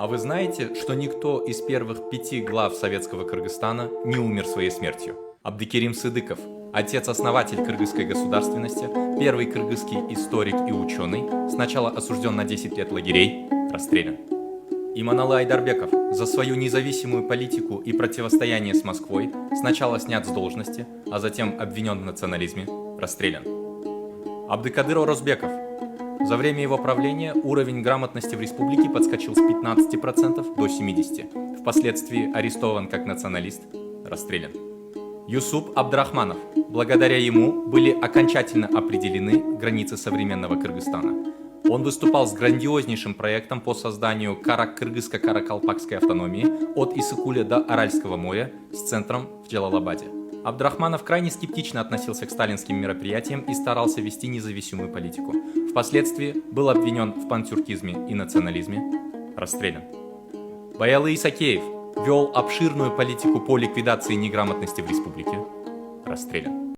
А вы знаете, что никто из первых 5 глав советского Кыргызстана не умер своей смертью? Абдыкерим Сыдыков, отец-основатель кыргызской государственности, первый кыргызский историк и ученый, сначала осужден на 10 лет лагерей, расстрелян. Иманалы Айдарбеков за свою независимую политику и противостояние с Москвой сначала снят с должности, а затем обвинен в национализме, расстрелян. Абдыкадыр Орозбеков. За время его правления уровень грамотности в республике подскочил с 15% до 70%. Впоследствии арестован как националист, расстрелян. Юсуп Абдрахманов. Благодаря ему были окончательно определены границы современного Кыргызстана. Он выступал с грандиознейшим проектом по созданию Карак-Кыргызско-Каракалпакской автономии от Иссыкуля до Аральского моря с центром в Джалалабаде. Абдрахманов крайне скептично относился к сталинским мероприятиям и старался вести независимую политику. Впоследствии был обвинен в пантюркизме и национализме, расстрелян. Баялы Исакеев вел обширную политику по ликвидации неграмотности в республике, расстрелян.